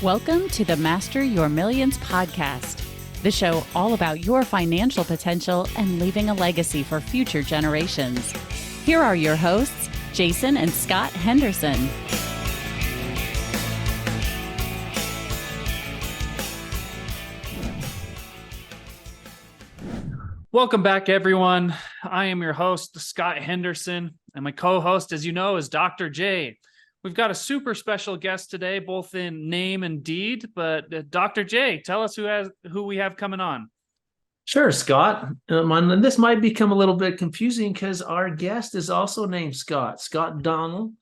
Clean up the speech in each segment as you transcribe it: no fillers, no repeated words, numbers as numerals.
Welcome to the Master Your Millions podcast, the show all about your financial potential and leaving a legacy for future generations. Here are your hosts, Jason and Scott Henderson. Welcome back, everyone. I am your host, Scott Henderson, and my co-host, as you know, is Dr. J. We've got a super special guest today, both in name and deed, but Dr. J, tell us who we have coming on. Sure, Scott. And this might become a little bit confusing because our guest is also named Scott. Scott Donnell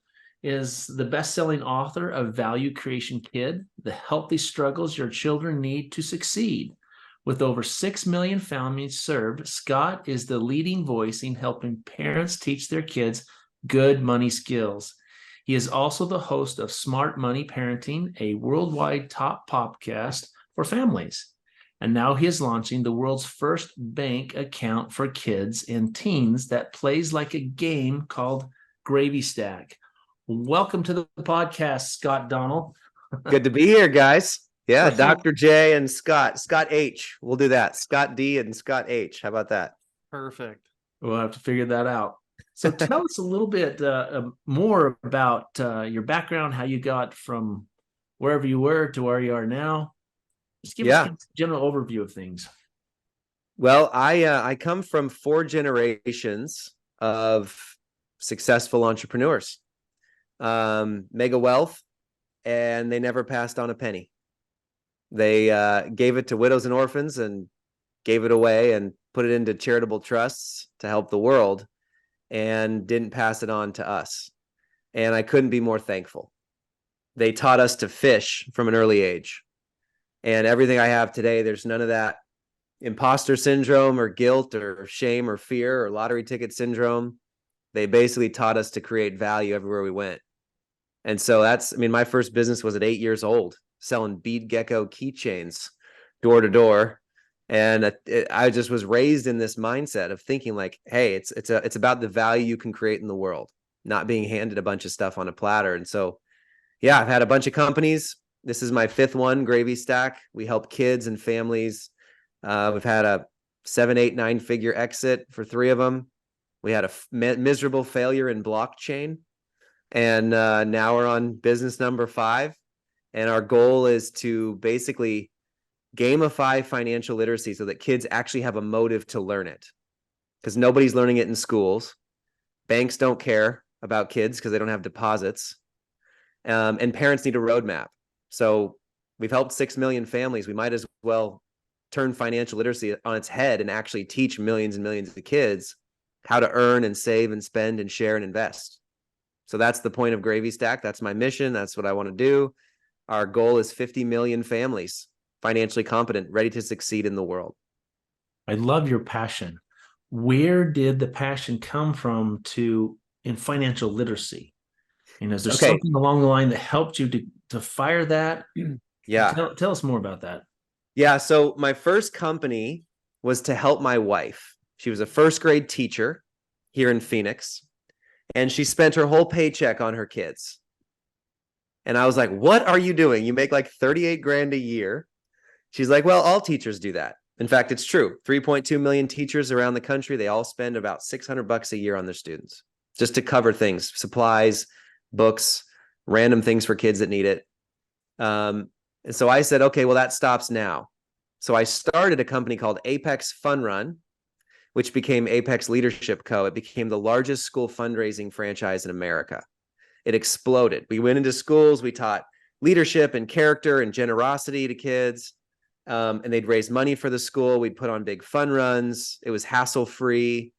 is the best-selling author of Value Creation Kid, The Healthy Struggles Your Children Need to Succeed. With over 6 million families served, Scott is the leading voice in helping parents teach their kids good money skills. He is also the host of Smart Money Parenting, a worldwide top podcast for families. And now he is launching the world's first bank account for kids and teens that plays like a game called Gravy Stack. Welcome to the podcast, Scott Donnell. Good to be here, guys. Yeah, Dr. J and Scott H. We'll do that. Scott D and Scott H. How about that? Perfect. We'll have to figure that out. So tell us a little bit more about your background, how you got from wherever you were to where you are now. Just give us a general overview of things. Well, I come from 4 generations of successful entrepreneurs, mega wealth, and they never passed on a penny. They gave it to widows and orphans and gave it away and put it into charitable trusts to help the world and didn't pass it on to us. And I couldn't be more thankful. They taught us to fish from an early age. And everything I have today, there's none of that imposter syndrome or guilt or shame or fear or lottery ticket syndrome. They basically taught us to create value everywhere we went. And so my first business was at 8 years old, selling bead gecko keychains door to door. And I just was raised in this mindset of thinking like, hey, it's about the value you can create in the world, not being handed a bunch of stuff on a platter. And so, yeah, I've had a bunch of companies. This is my 5th one, Gravy Stack. We help kids and families. We've had a 7, 8, 9-figure exit for 3 of them. We had a miserable failure in blockchain. And now we're on business number 5. And our goal is to basically gamify financial literacy so that kids actually have a motive to learn it. Because nobody's learning it in schools. Banks don't care about kids because they don't have deposits. And parents need a roadmap. So we've helped 6 million families. We might as well turn financial literacy on its head and actually teach millions and millions of kids how to earn and save and spend and share and invest. So that's the point of Gravy Stack. That's my mission. That's what I want to do. Our goal is 50 million families, financially competent, ready to succeed in the world. I love your passion. Where did the passion come from in financial literacy? And is there something along the line that helped you to fire that? Yeah. Tell us more about that. Yeah. So my first company was to help my wife. She was a 1st grade teacher here in Phoenix, and she spent her whole paycheck on her kids. And I was like, what are you doing? You make like 38 grand a year. She's like, well, all teachers do that. In fact, it's true. 3.2 million teachers around the country. They all spend about $600 a year on their students just to cover things, supplies, books, random things for kids that need it. And so I said, okay, well, that stops now. So I started a company called Apex Fun Run, which became Apex Leadership Co. It became the largest school fundraising franchise in America. It exploded. We went into schools. We taught leadership and character and generosity to kids. And they'd raise money for the school. We'd put on big fun runs. It was hassle-free.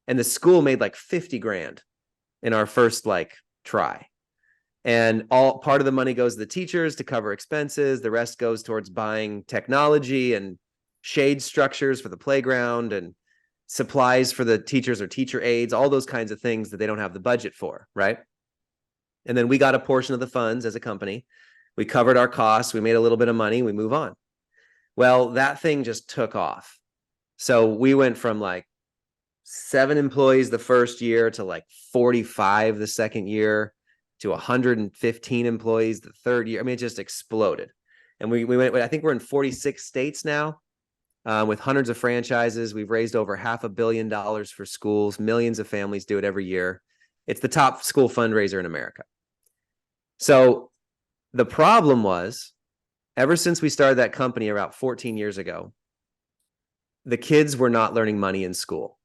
And the school made like 50 grand in our first try. And part of the money goes to the teachers to cover expenses. The rest goes towards buying technology and shade structures for the playground and supplies for the teachers or teacher aides, all those kinds of things that they don't have the budget for, right? And then we got a portion of the funds as a company. We covered our costs. We made a little bit of money. We move on. Well, that thing just took off. So we went from 7 employees the first year to 45 the second year to 115 employees the third year. I mean, it just exploded. And we went, I think we're in 46 states now, with hundreds of franchises. We've raised over $500 million for schools. Millions of families do it every year. It's the top school fundraiser in America. So the problem was, ever since we started that company about 14 years ago, the kids were not learning money in school.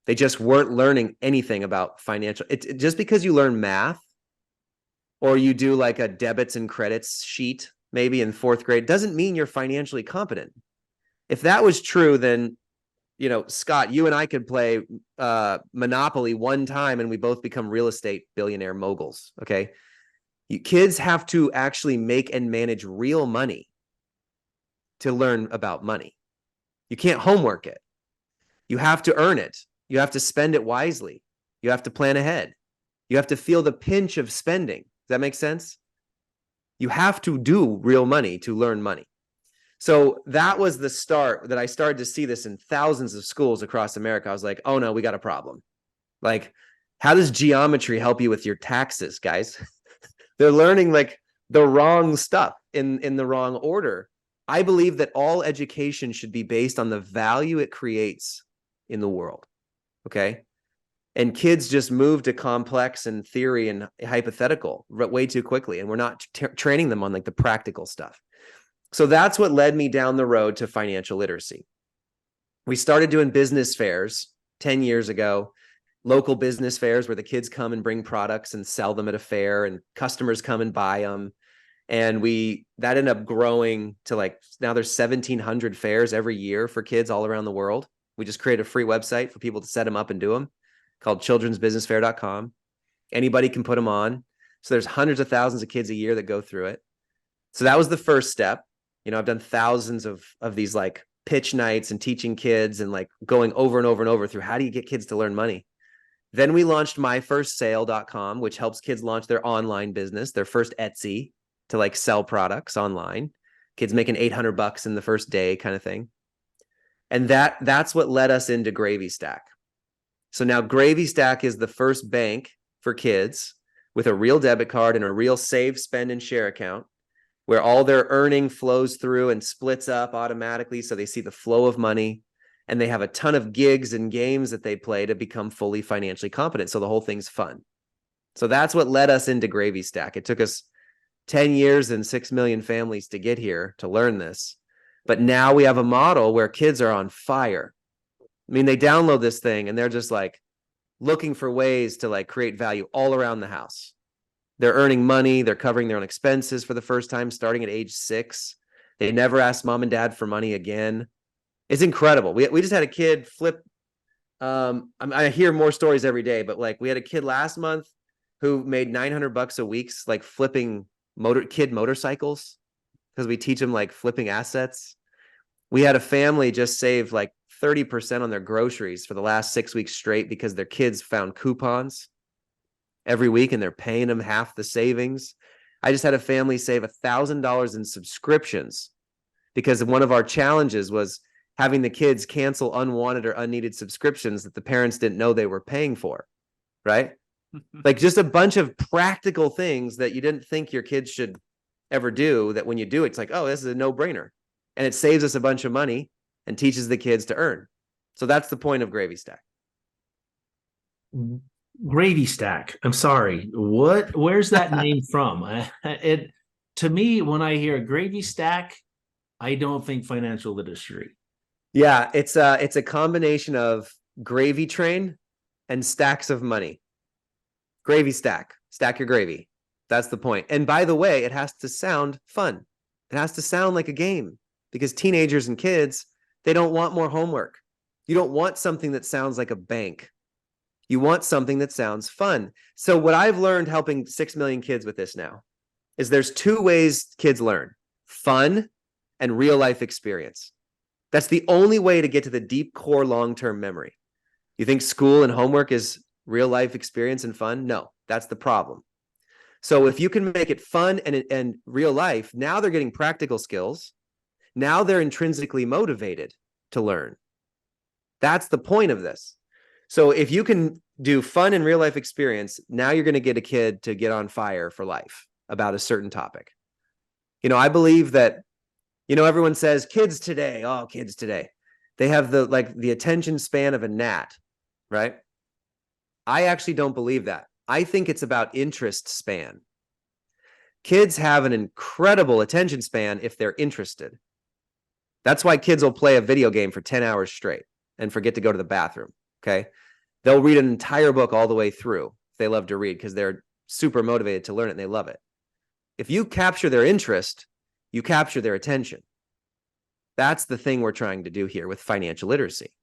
They just weren't learning anything about financial. Just because you learn math or you do like a debits and credits sheet, maybe in 4th grade, doesn't mean you're financially competent. If that was true, then, Scott, you and I could play Monopoly one time and we both become real estate billionaire moguls. Okay. Kids have to actually make and manage real money to learn about money. You can't homework it. You have to earn it. You have to spend it wisely. You have to plan ahead. You have to feel the pinch of spending. Does that make sense? You have to do real money to learn money. So that was the start that I started to see this in thousands of schools across America. I was like, oh no, we got a problem. Like, how does geometry help you with your taxes, guys? They're learning like the wrong stuff in the wrong order. I believe that all education should be based on the value it creates in the world. Okay. And kids just move to complex and theory and hypothetical way too quickly. And we're not training them on like the practical stuff. So that's what led me down the road to financial literacy. We started doing business fairs 10 years ago, local business fairs where the kids come and bring products and sell them at a fair and customers come and buy them. And that ended up growing to like, now there's 1,700 fairs every year for kids all around the world. We just created a free website for people to set them up and do them, called childrensbusinessfair.com. Anybody can put them on. So there's hundreds of thousands of kids a year that go through it. So that was the first step. I've done thousands of these like pitch nights and teaching kids and like going over and over and over through how do you get kids to learn money. Then we launched myfirstsale.com, which helps kids launch their online business, their first Etsy, to like sell products online. Kids making $800 in the first day kind of thing. And that's what led us into Gravy Stack. So now Gravy Stack is the first bank for kids with a real debit card and a real save, spend, and share account where all their earning flows through and splits up automatically. So they see the flow of money and they have a ton of gigs and games that they play to become fully financially competent. So the whole thing's fun. So that's what led us into Gravy Stack. It took us 10 years and 6 million families to get here to learn this. But now we have a model where kids are on fire. I mean, they download this thing and they're just like looking for ways to like create value all around the house. They're earning money. They're covering their own expenses for the first time, starting at age 6. They never asked mom and dad for money again. It's incredible. We just had a kid flip. I hear more stories every day, but like we had a kid last month who made $900 a week, like flipping kid motorcycles, because we teach them like flipping assets. We had a family just save like 30% on their groceries for the last 6 weeks straight because their kids found coupons every week and they're paying them half the savings. I just had a family save $1,000 in subscriptions because one of our challenges was having the kids cancel unwanted or unneeded subscriptions that the parents didn't know they were paying for, right? Like just a bunch of practical things that you didn't think your kids should ever do, that when you do, it's like, oh, this is a no-brainer. And it saves us a bunch of money and teaches the kids to earn. So that's the point of Gravy Stack. Gravy Stack. I'm sorry. Where's that name from? To me, when I hear Gravy Stack, I don't think financial literacy. Yeah, it's a combination of gravy train and stacks of money. Gravy stack. Stack your gravy. That's the point. And by the way, it has to sound fun. It has to sound like a game because teenagers and kids, they don't want more homework. You don't want something that sounds like a bank. You want something that sounds fun. So what I've learned helping 6 million kids with this now is there's 2 ways kids learn: fun and real life experience. That's the only way to get to the deep core long-term memory. You think school and homework is real life experience and fun? No, that's the problem. So if you can make it fun and real life, now they're getting practical skills. Now they're intrinsically motivated to learn. That's the point of this. So if you can do fun and real life experience, now you're going to get a kid to get on fire for life about a certain topic. I believe that Everyone says kids today, oh, kids today. They have the attention span of a gnat, right? I actually don't believe that. I think it's about interest span. Kids have an incredible attention span if they're interested. That's why kids will play a video game for 10 hours straight and forget to go to the bathroom, okay? They'll read an entire book all the way through if they love to read because they're super motivated to learn it and they love it. If you capture their interest, you capture their attention. That's the thing we're trying to do here with financial literacy.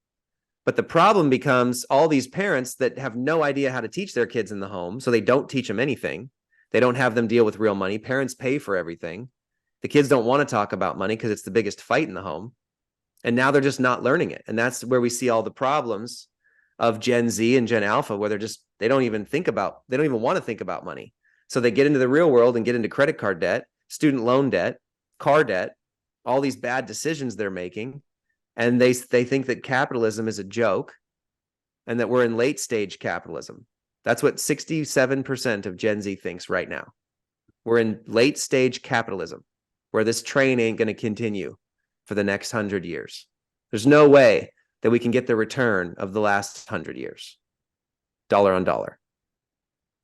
But the problem becomes all these parents that have no idea how to teach their kids in the home, so they don't teach them anything. They don't have them deal with real money. Parents pay for everything. The kids don't want to talk about money because it's the biggest fight in the home. And now they're just not learning it. And that's where we see all the problems of Gen Z and Gen Alpha, where they don't even want to think about money. So they get into the real world and get into credit card debt, student loan debt, car debt, all these bad decisions they're making. And they think that capitalism is a joke and that we're in late stage capitalism. That's what 67% of Gen Z thinks right now. We're in late stage capitalism where this train ain't going to continue for the next 100 years. There's no way that we can get the return of the last 100 years, dollar on dollar.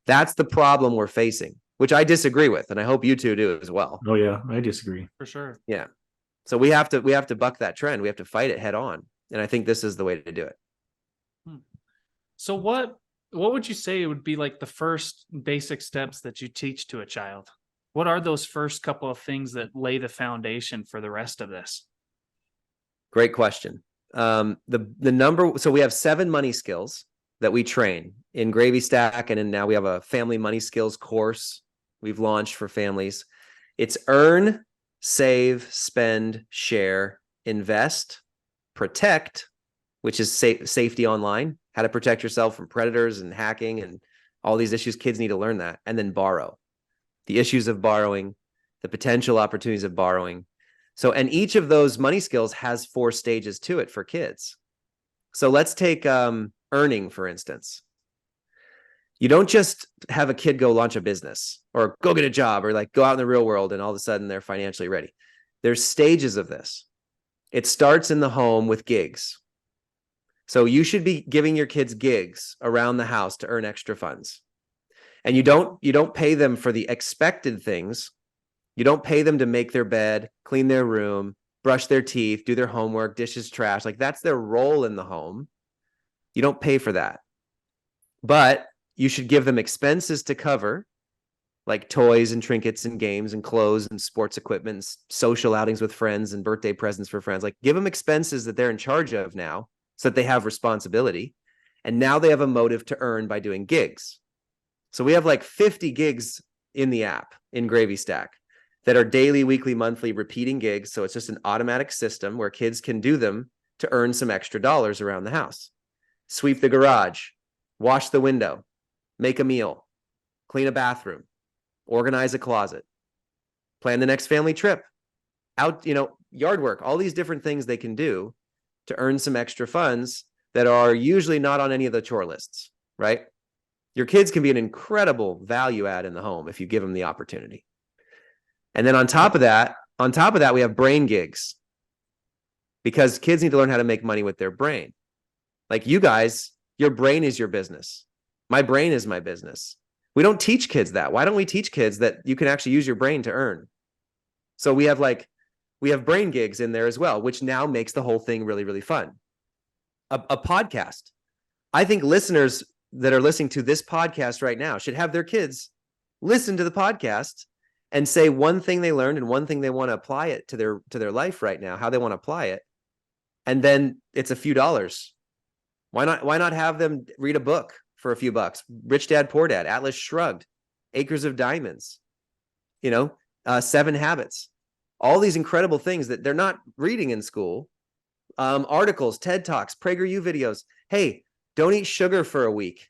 That's the problem we're facing, which I disagree with, and I hope you two do as well. Oh yeah, I disagree. For sure. Yeah. So we have to buck that trend. We have to fight it head on. And I think this is the way to do it. So what would you say would be like the first basic steps that you teach to a child? What are those first couple of things that lay the foundation for the rest of this? Great question. So we have 7 money skills that we train in Gravy Stack, and now we have a family money skills course we've launched for families. It's earn, save, spend, share, invest, protect, which is safety online, how to protect yourself from predators and hacking and all these issues. Kids need to learn that. And then borrow, the issues of borrowing, the potential opportunities of borrowing. So, and each of those money skills has 4 stages to it for kids. So let's take earning, for instance. You don't just have a kid go launch a business or go get a job or like go out in the real world and all of a sudden they're financially ready. There's stages of this. It starts in the home with gigs. So you should be giving your kids gigs around the house to earn extra funds. And you don't pay them for the expected things. You don't pay them to make their bed, clean their room, brush their teeth, do their homework, dishes, trash. Like that's their role in the home. You don't pay for that. But you should give them expenses to cover, like toys and trinkets and games and clothes and sports equipment, and social outings with friends and birthday presents for friends. Like give them expenses that they're in charge of now so that they have responsibility. And now they have a motive to earn by doing gigs. So we have like 50 gigs in the app in Gravy Stack that are daily, weekly, monthly repeating gigs. So it's just an automatic system where kids can do them to earn some extra dollars around the house. Sweep the garage, wash the window, make a meal, clean a bathroom, organize a closet, plan the next family trip, yard work, all these different things they can do to earn some extra funds that are usually not on any of the chore lists, right? Your kids can be an incredible value add in the home if you give them the opportunity. And then on top of that, we have brain gigs because kids need to learn how to make money with their brain. Like you guys, your brain is your business. My brain is my business. We don't teach kids that. Why don't we teach kids that you can actually use your brain to earn? So we have brain gigs in there as well, which now makes the whole thing really, really fun. A podcast. I think listeners that are listening to this podcast right now should have their kids listen to the podcast and say one thing they learned and one thing they want to apply it to their life right now, how they want to apply it. And then it's a few dollars. Why not have them read a book for a few bucks? Rich Dad, Poor Dad, Atlas Shrugged, Acres of Diamonds, 7 Habits, all these incredible things that they're not reading in school. Articles, TED Talks, PragerU videos. Hey, don't eat sugar for a week.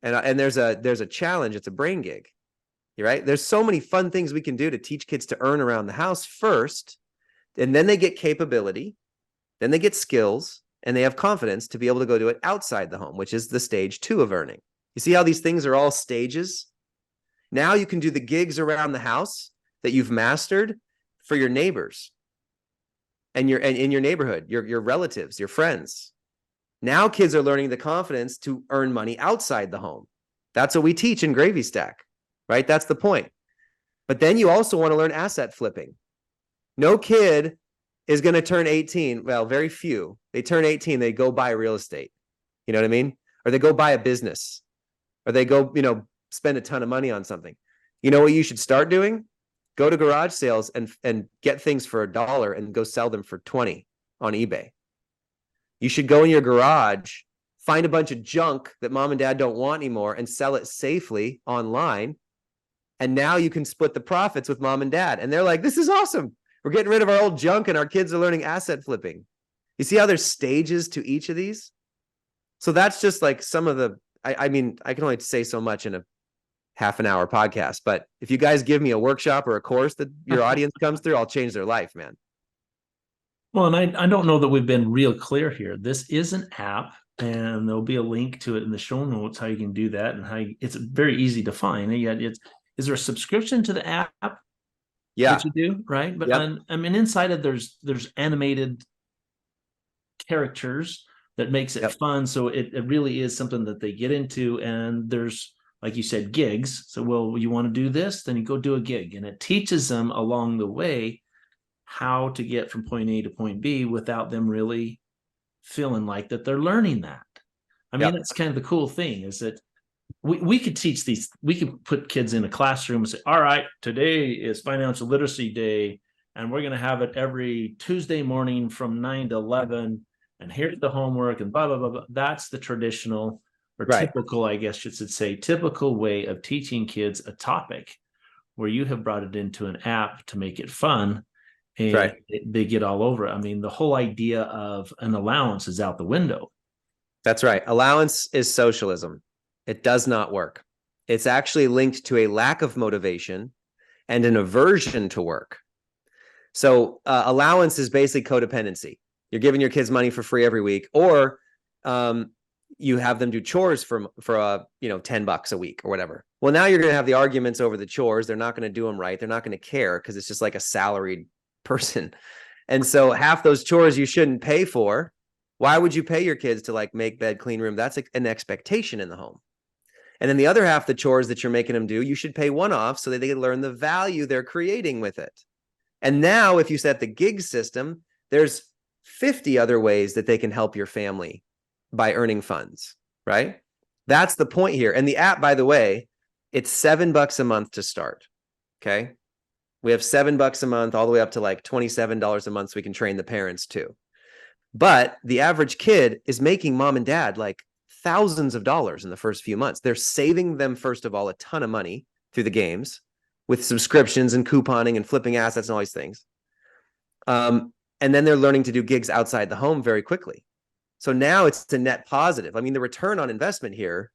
And there's a challenge. It's a brain gig. You're right. There's so many fun things we can do to teach kids to earn around the house first, and then they get capability, then they get skills, and they have confidence to be able to go do it outside the home, which is the stage 2 of earning. You see how these things are all stages? Now you can do the gigs around the house that you've mastered for your neighbors. and in your neighborhood, your relatives, your friends. Now kids are learning the confidence to earn money outside the home. That's what we teach in Gravy Stack, right? That's the point. But then you also want to learn asset flipping. No kid is going to turn 18. Well, very few. They turn 18, they go buy real estate. You know what I mean? Or they go buy a business, or they go, spend a ton of money on something. You know what you should start doing? Go to garage sales and get things for $1 and go sell them for 20 on eBay. You should go in your garage, find a bunch of junk that mom and dad don't want anymore and sell it safely online. And now you can split the profits with mom and dad. And they're like, this is awesome. We're getting rid of our old junk and our kids are learning asset flipping. You see how there's stages to each of these? So that's just like some of the, I mean, I can only say so much in a half an hour podcast, but if you guys give me a workshop or a course that your audience comes through, I'll change their life, man. Well, and I don't know that we've been real clear here. This is an app, and there'll be a link to it in the show notes, how you can do that, and it's very easy to find. And yet is there a subscription to the app? Yeah. That you do, right? But yep. I mean, inside of there's animated characters that makes it yep. fun. So it really is something that they get into, and there's, like you said, gigs. So, well, you want to do this, then you go do a gig, and it teaches them along the way how to get from point A to point B without them really feeling like that they're learning that. I mean, that's kind of the cool thing, is that we could teach these, we could put kids in a classroom and say, all right, today is financial literacy day, and we're going to have it every Tuesday morning from 9 to 11, and here's the homework, and blah, blah, blah, blah. That's the traditional or typical, I guess you should say, typical way of teaching kids a topic, where you have brought it into an app to make it fun, and they get all over it. I mean, the whole idea of an allowance is out the window. That's right. Allowance is socialism. It does not work. It's actually linked to a lack of motivation and an aversion to work. So allowance is basically codependency. You're giving your kids money for free every week, or you have them do chores for $10 a week or whatever. Well, now you're going to have the arguments over the chores. They're not going to do them right. They're not going to care because it's just like a salaried person. And so half those chores you shouldn't pay for. Why would you pay your kids to like make bed, clean room? That's an expectation in the home. And then the other half, the chores that you're making them do, you should pay one off so that they can learn the value they're creating with it. And now if you set the gig system, there's 50 other ways that they can help your family by earning funds, right? That's the point here. And the app, by the way, it's $7 a month to start. Okay. We have $7 a month all the way up to like $27 a month, so we can train the parents too. But the average kid is making mom and dad like thousands of dollars in the first few months. They're saving them, first of all, a ton of money through the games with subscriptions and couponing and flipping assets and all these things. And then they're learning to do gigs outside the home very quickly. So now it's a net positive. I mean, the return on investment here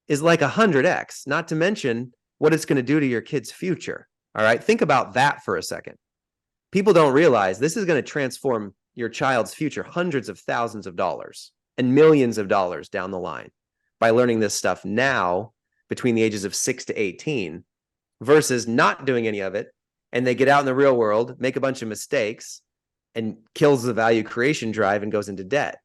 is like 100x, not to mention what it's going to do to your kid's future. All right. Think about that for a second. People don't realize this is going to transform your child's future, hundreds of thousands of dollars and millions of dollars down the line by learning this stuff now between the ages of 6 to 18 versus not doing any of it. And they get out in the real world, make a bunch of mistakes, and kills the value creation drive and goes into debt.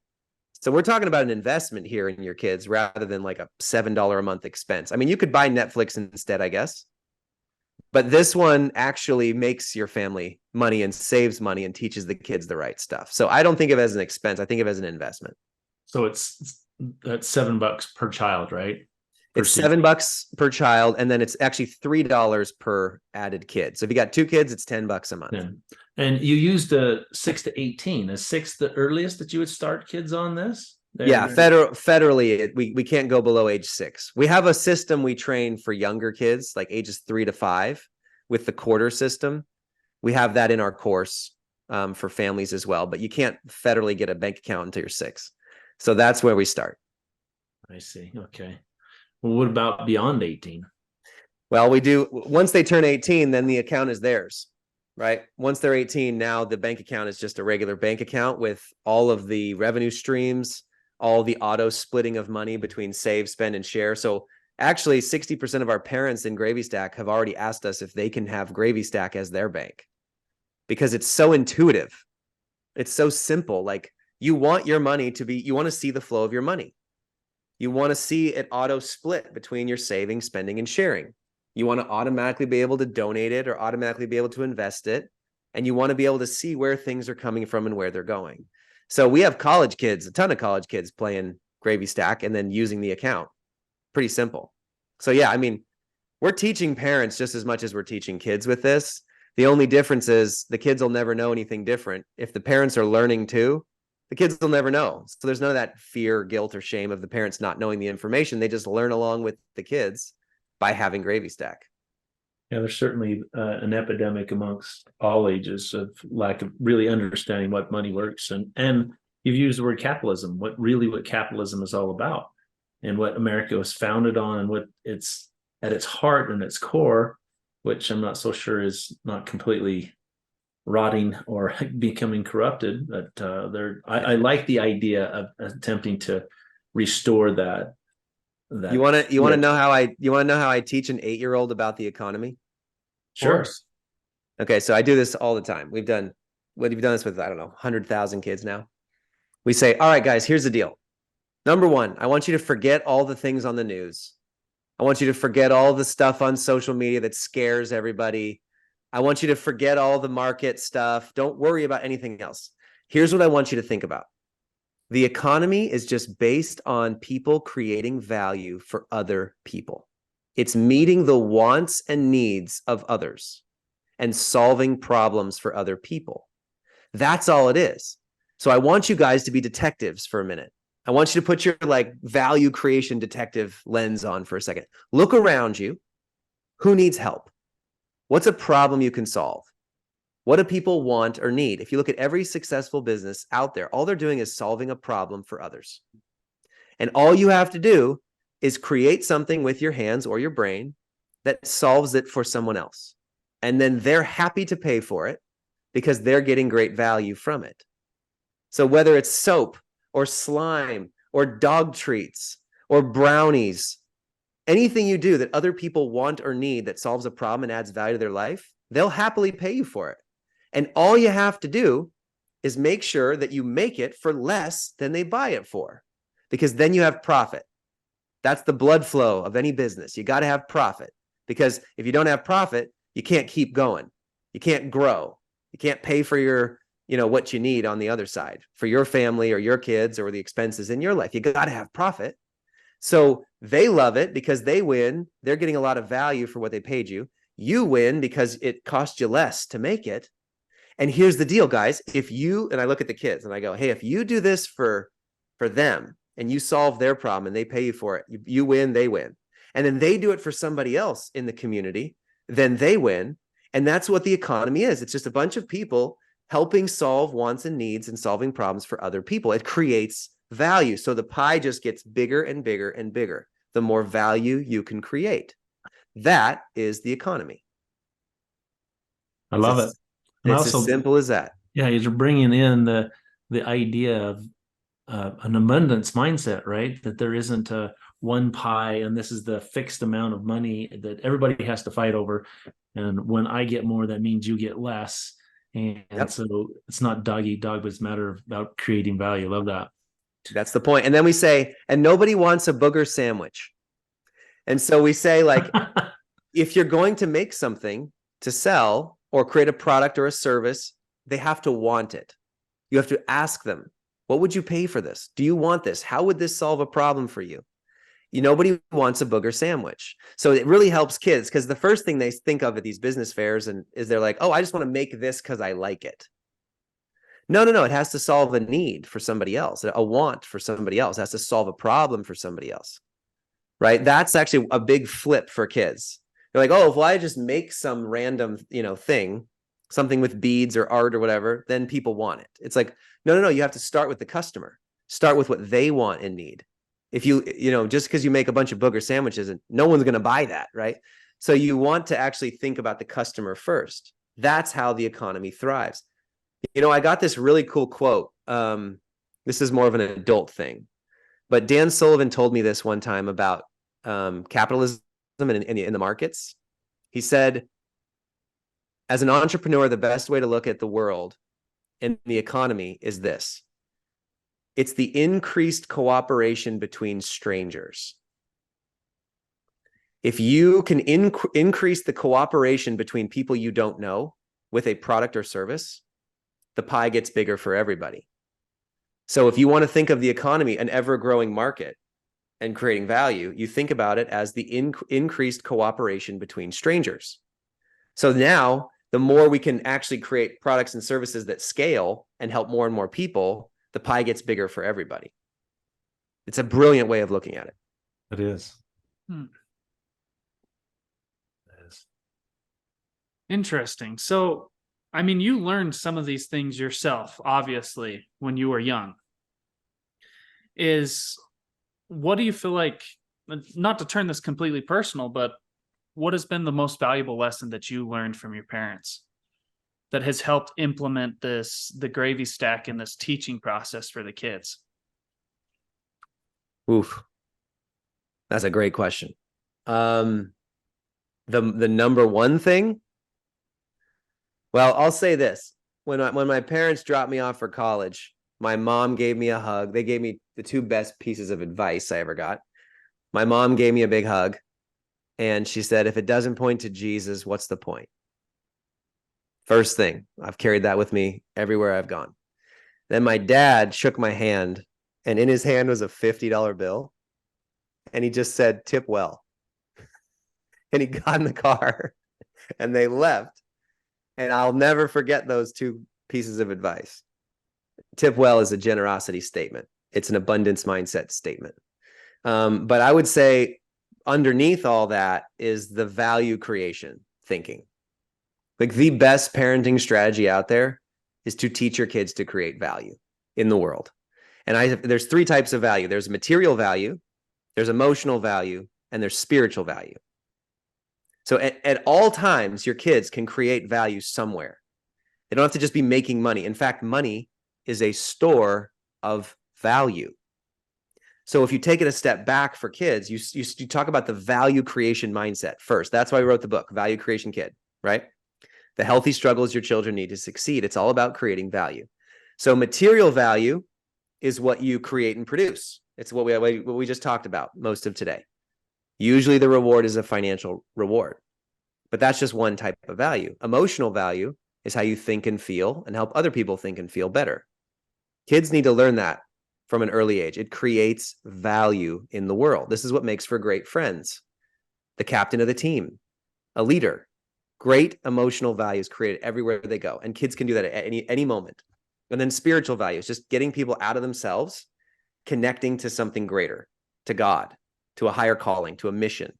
So we're talking about an investment here in your kids rather than like a $7 a month expense. I mean, you could buy Netflix instead, I guess. But this one actually makes your family money and saves money and teaches the kids the right stuff. So I don't think of it as an expense. I think of it as an investment. So that's $7 per child, right? It's $7 per child, and then it's actually $3 per added kid. So if you got 2 kids, it's $10 a month. Yeah. And you used 6 to 18. Is 6 the earliest that you would start kids on this? Federally, we can't go below age 6. We have a system we train for younger kids, like ages 3 to 5, with the quarter system. We have that in our course for families as well, but you can't federally get a bank account until you're 6. So that's where we start. I see. Okay. Well, what about beyond 18? Well, we do. Once they turn 18, then the account is theirs, right? Once they're 18, now the bank account is just a regular bank account with all of the revenue streams, all the auto splitting of money between save, spend, and share. So actually 60% of our parents in Gravy Stack have already asked us if they can have Gravy Stack as their bank because it's so intuitive. It's so simple. Like, you want your money to be, you want to see the flow of your money. You want to see it auto split between your saving, spending, and sharing. You want to automatically be able to donate it or automatically be able to invest it. And you want to be able to see where things are coming from and where they're going. So we have college kids, a ton of college kids playing Gravy Stack and then using the account. Pretty simple. So yeah, I mean, we're teaching parents just as much as we're teaching kids with this. The only difference is the kids will never know anything different. If the parents are learning too, the kids will never know. So there's none of that fear, guilt, or shame of the parents not knowing the information. They just learn along with the kids by having Gravy Stack. Yeah, there's certainly an epidemic amongst all ages of lack of really understanding what money works. And you've used the word capitalism, what capitalism is all about and what America was founded on and what it's at its heart and its core, which I'm not so sure is not completely rotting or becoming corrupted. But I like the idea of attempting to restore that. You want to know how I teach an 8-year-old about the economy? Sure. Okay, so I do this all the time. We've done this with, I don't know, 100,000 kids now. We say, all right, guys, here's the deal. Number one, I want you to forget all the things on the news. I want you to forget all the stuff on social media that scares everybody. I want you to forget all the market stuff. Don't worry about anything else. Here's what I want you to think about. The economy is just based on people creating value for other people. It's meeting the wants and needs of others and solving problems for other people. That's all it is. So I want you guys to be detectives for a minute. I want you to put your value creation detective lens on for a second. Look around you. Who needs help? What's a problem you can solve? What do people want or need? If you look at every successful business out there, all they're doing is solving a problem for others. And all you have to do is create something with your hands or your brain that solves it for someone else. And then they're happy to pay for it because they're getting great value from it. So whether it's soap or slime or dog treats or brownies, anything you do that other people want or need that solves a problem and adds value to their life, they'll happily pay you for it. And all you have to do is make sure that you make it for less than they buy it for, because then you have profit. That's the blood flow of any business. You got to have profit, because if you don't have profit, you can't keep going. You can't grow. You can't pay for your, what you need on the other side for your family or your kids or the expenses in your life. You got to have profit. So they love it because they win. They're getting a lot of value for what they paid you. You win because it cost you less to make it. And here's the deal, guys. And I look at the kids and I go, hey, if you do this for them and you solve their problem and they pay you for it, you win, they win. And then they do it for somebody else in the community, then they win. And that's what the economy is. It's just a bunch of people helping solve wants and needs and solving problems for other people. It creates value. So the pie just gets bigger and bigger and bigger, the more value you can create. That is the economy. I love it. It's as simple as that. Yeah, you're bringing in the idea of an abundance mindset, right? That there isn't a one pie and this is the fixed amount of money that everybody has to fight over. And when I get more, that means you get less. And so it's not dog eat dog, but it's a matter about creating value. Love that. That's the point. And then we say, and nobody wants a booger sandwich. And so we say, if you're going to make something to sell or create a product or a service, they have to want it. You have to ask them, what would you pay for this? Do you want this? How would this solve a problem for you? Nobody wants a booger sandwich. So it really helps kids, because the first thing they think of at these business fairs is they're like, oh, I just want to make this because I like it. No. It has to solve a need for somebody else, a want for somebody else. It has to solve a problem for somebody else, right? That's actually a big flip for kids. They're like, oh, if I just make some random, thing, something with beads or art or whatever, then people want it. It's like, no. You have to start with the customer. Start with what they want and need. If just because you make a bunch of booger sandwiches, and no one's going to buy that, right? So you want to actually think about the customer first. That's how the economy thrives. I got this really cool quote. This is more of an adult thing, but Dan Sullivan told me this one time about capitalism in the markets. He said, as an entrepreneur, the best way to look at the world in the economy is this. It's the increased cooperation between strangers. If you can increase the cooperation between people you don't know with a product or service, the pie gets bigger for everybody. So if you want to think of the economy, an ever-growing market, and creating value, you think about it as the increased cooperation between strangers. So now, the more we can actually create products and services that scale and help more and more people, the pie gets bigger for everybody. It's a brilliant way of looking at it. It is. It is. Interesting. So, I mean, you learned some of these things yourself, obviously, when you were young. What do you feel like, not to turn this completely personal, but what has been the most valuable lesson that you learned from your parents that has helped implement the gravy stack in this teaching process for the kids? Oof. That's a great question. The number one thing, well, I'll say this. When my parents dropped me off for college, my mom gave me a hug. They gave me the two best pieces of advice I ever got. My mom gave me a big hug, and she said, if it doesn't point to Jesus, what's the point? First thing, I've carried that with me everywhere I've gone. Then my dad shook my hand, and in his hand was a $50 bill, and he just said, tip well. And he got in the car, and they left. And I'll never forget those two pieces of advice. Tip well is a generosity statement. It's an abundance mindset statement. But I would say underneath all that is the value creation thinking. Like the best parenting strategy out there is to teach your kids to create value in the world. And there's three types of value. There's material value, there's emotional value, and there's spiritual value. So at all times, your kids can create value somewhere. They don't have to just be making money. In fact, money is a store of value. So if you take it a step back for kids, you talk about the value creation mindset first. That's why we wrote the book, Value Creation Kid, right? The healthy struggles your children need to succeed. It's all about creating value. So material value is what you create and produce. It's what we just talked about most of today. Usually the reward is a financial reward, but that's just one type of value. Emotional value is how you think and feel and help other people think and feel better. Kids need to learn that from an early age. It creates value in the world. This is what makes for great friends. The captain of the team, a leader. Great emotional values created everywhere they go. And kids can do that at any moment. And then spiritual values, just getting people out of themselves, connecting to something greater, to God, to a higher calling, to a mission.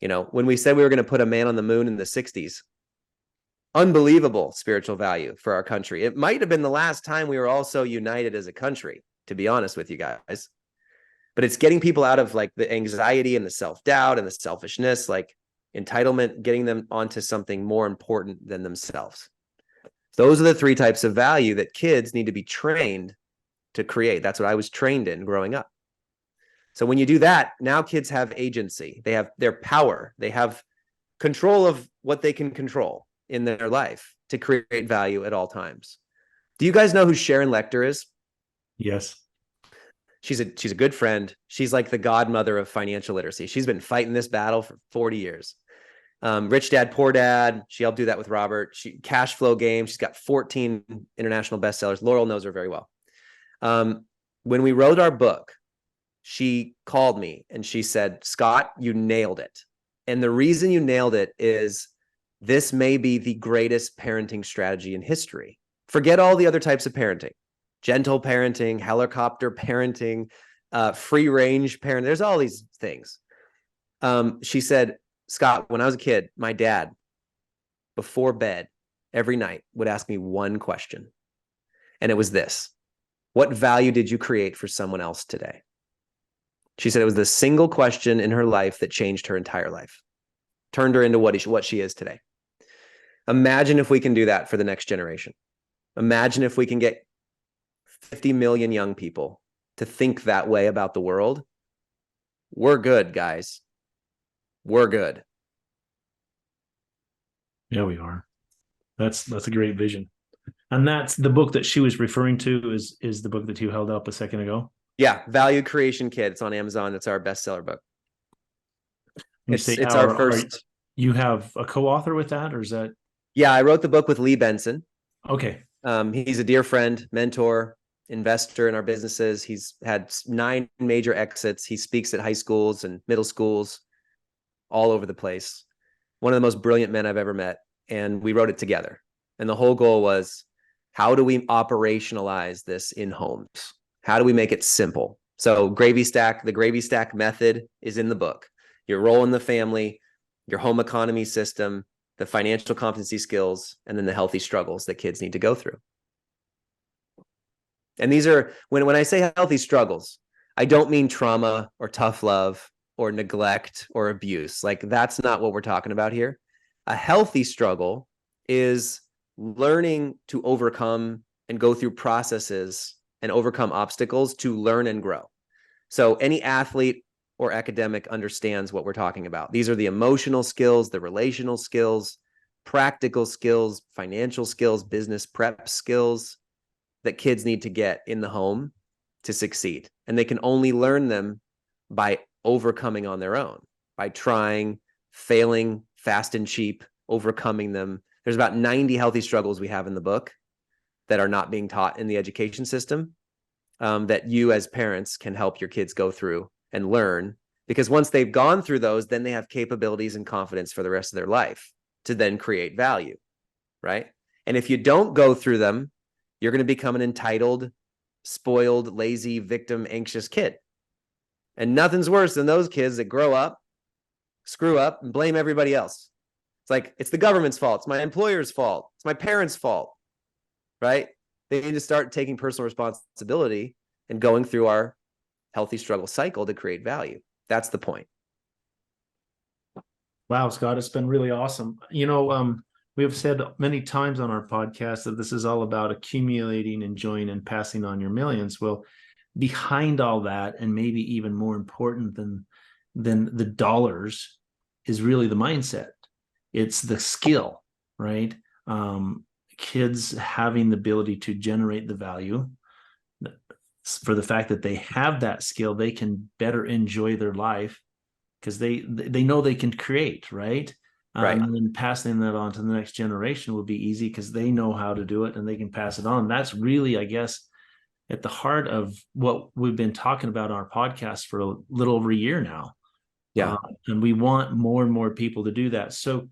You know, when we said we were going to put a man on the moon in the 60s, unbelievable spiritual value for our country. It might have been the last time we were all so united as a country, to be honest with you guys. But it's getting people out of like the anxiety and the self-doubt and the selfishness, like entitlement, getting them onto something more important than themselves. Those are the three types of value that kids need to be trained to create. That's what I was trained in growing up. So when you do that, now kids have agency. They have their power. They have control of what they can control in their life to create value at all times. Do you guys know who Sharon Lechter is? Yes. She's a good friend. She's like the godmother of financial literacy. She's been fighting this battle for 40 years. Rich Dad, Poor Dad. She helped do that with Robert. Cash Flow Game. She's got 14 international bestsellers. Laurel knows her very well. When we wrote our book, she called me and she said, Scott, you nailed it. And the reason you nailed it is this may be the greatest parenting strategy in history. Forget all the other types of parenting. Gentle parenting, helicopter parenting, free range parenting. There's all these things. She said, Scott, when I was a kid, my dad, before bed, every night would ask me one question. And it was this: what value did you create for someone else today? She said it was the single question in her life that changed her entire life, turned her into what she is today. Imagine if we can do that for the next generation. Imagine if we can get 50 million young people to think that way about the world. We're good, guys. We're good. Yeah, we are. That's a great vision. And that's the book that she was referring to is the book that you held up a second ago. Yeah, Value Creation Kid. It's on Amazon. It's our bestseller book. You say It's our first. You have a co-author with that, or is that? Yeah, I wrote the book with Lee Benson. Okay. He's a dear friend, mentor, investor in our businesses. He's had 9 major exits. He speaks at high schools and middle schools all over the place. One of the most brilliant men I've ever met. And we wrote it together. And the whole goal was, how do we operationalize this in homes? How do we make it simple? So the gravy stack method is in the book. Your role in the family, your home economy system, the financial competency skills, and then the healthy struggles that kids need to go through. And these are, when I say healthy struggles, I don't mean trauma or tough love or neglect or abuse. Like, that's not what we're talking about here. A healthy struggle is learning to overcome and go through processes and overcome obstacles to learn and grow. So any athlete or academic understands what we're talking about. These are the emotional skills, the relational skills, practical skills, financial skills, business prep skills that kids need to get in the home to succeed. And they can only learn them by overcoming on their own, by trying, failing fast and cheap, overcoming them. There's about 90 healthy struggles we have in the book that are not being taught in the education system, that you as parents can help your kids go through and learn, because once they've gone through those, then they have capabilities and confidence for the rest of their life to then create value, right? And if you don't go through them, you're going to become an entitled, spoiled, lazy, victim, anxious kid. And nothing's worse than those kids that grow up, screw up, and blame everybody else. It's like, it's the government's fault. It's my employer's fault. It's my parents' fault, right? They need to start taking personal responsibility and going through our healthy struggle cycle to create value. That's the point. Wow, Scott, it's been really awesome. We have said many times on our podcast that this is all about accumulating, enjoying, and passing on your millions. Well, behind all that, and maybe even more important than the dollars, is really the mindset. It's the skill, right? Kids having the ability to generate the value. For the fact that they have that skill, they can better enjoy their life because they know they can create, right? Right. And then passing that on to the next generation will be easy because they know how to do it and they can pass it on. That's really, I guess, at the heart of what we've been talking about on our podcast for a little over a year now. Yeah. And we want more and more people to do that. So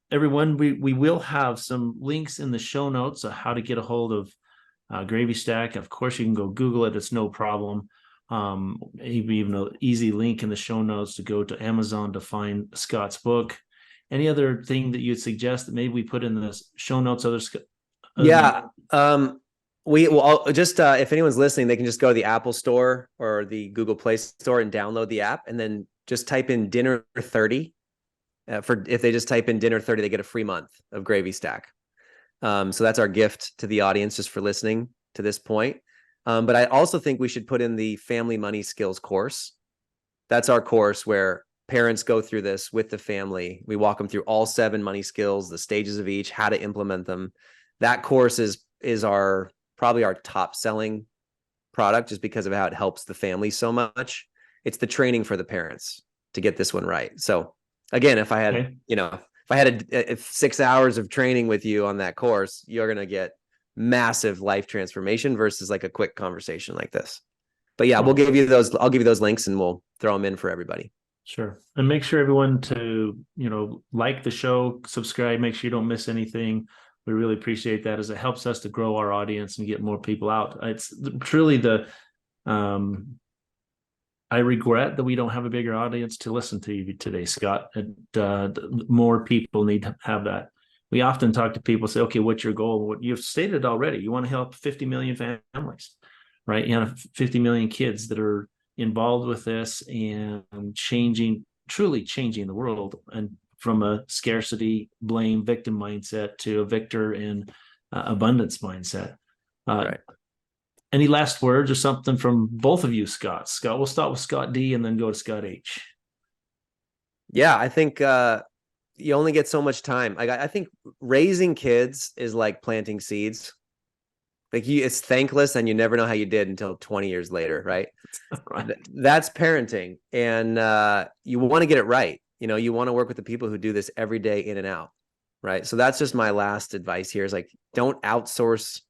everyone, we will have some links in the show notes of how to get a hold of Gravy Stack. Of course, you can go Google it. It's no problem. Even an easy link in the show notes to go to Amazon to find Scott's book. Any other thing that you'd suggest that maybe we put in the show notes? Yeah. We will just, if anyone's listening, they can just go to the Apple Store or the Google Play Store and download the app, and then just type in dinner 30. If they just type in dinner 30, they get a free month of Gravy Stack. So that's our gift to the audience just for listening to this point. But I also think we should put in the Family Money Skills course. That's our course where parents go through this with the family. We walk them through all 7 money skills, the stages of each, how to implement them. That course is probably our top selling product, just because of how it helps the family so much. It's the training for the parents to get this one right. So again, if I had, if I had 6 hours of training with you on that course, you're going to get massive life transformation versus like a quick conversation like this. But yeah, I'll give you those links and we'll throw them in for everybody. Sure. And make sure everyone to, like the show, subscribe, make sure you don't miss anything. We really appreciate that, as it helps us to grow our audience and get more people out. It's truly I regret that we don't have a bigger audience to listen to you today, Scott. More people need to have that. We often talk to people, say, okay, what's your goal? What you've stated already, you want to help 50 million families, right? You have 50 million kids that are involved with this and truly changing the world, and from a scarcity, blame, victim mindset to a victor and abundance mindset. Right. Any last words or something from both of you, Scott? Scott, we'll start with Scott D and then go to Scott H. Yeah, I think, you only get so much time. I think raising kids is like planting seeds. Like it's thankless, and you never know how you did until 20 years later, right? Right. That's parenting, and you want to get it right. You want to work with the people who do this every day in and out, right? So that's just my last advice here is like, don't outsource.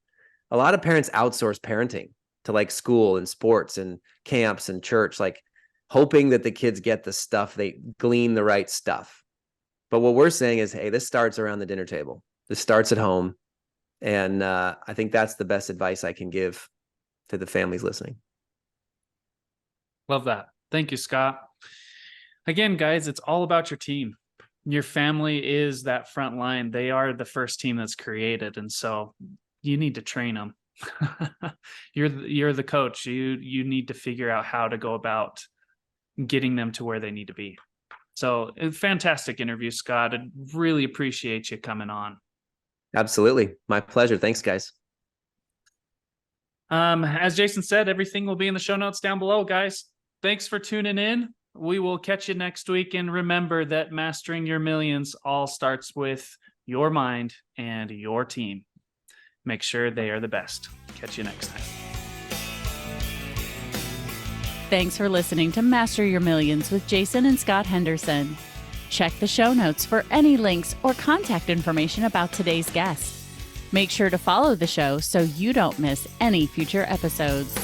A lot of parents outsource parenting to like school and sports and camps and church, like hoping that the kids get the stuff, they glean the right stuff. But what we're saying is, hey, this starts around the dinner table. This starts at home. And I think that's the best advice I can give to the families listening. Love that. Thank you, Scott. Again, guys, it's all about your team. Your family is that front line. They are the first team that's created. And so you need to train them. You're the coach. You need to figure out how to go about getting them to where they need to be. So fantastic interview, Scott. I really appreciate you coming on. Absolutely. My pleasure. Thanks, guys. As Jason said, everything will be in the show notes down below, guys. Thanks for tuning in. We will catch you next week. And remember that mastering your millions all starts with your mind and your team. Make sure they are the best. Catch you next time. Thanks for listening to Master Your Millions with Jason and Scott Henderson. Check the show notes for any links or contact information about today's guest. Make sure to follow the show so you don't miss any future episodes.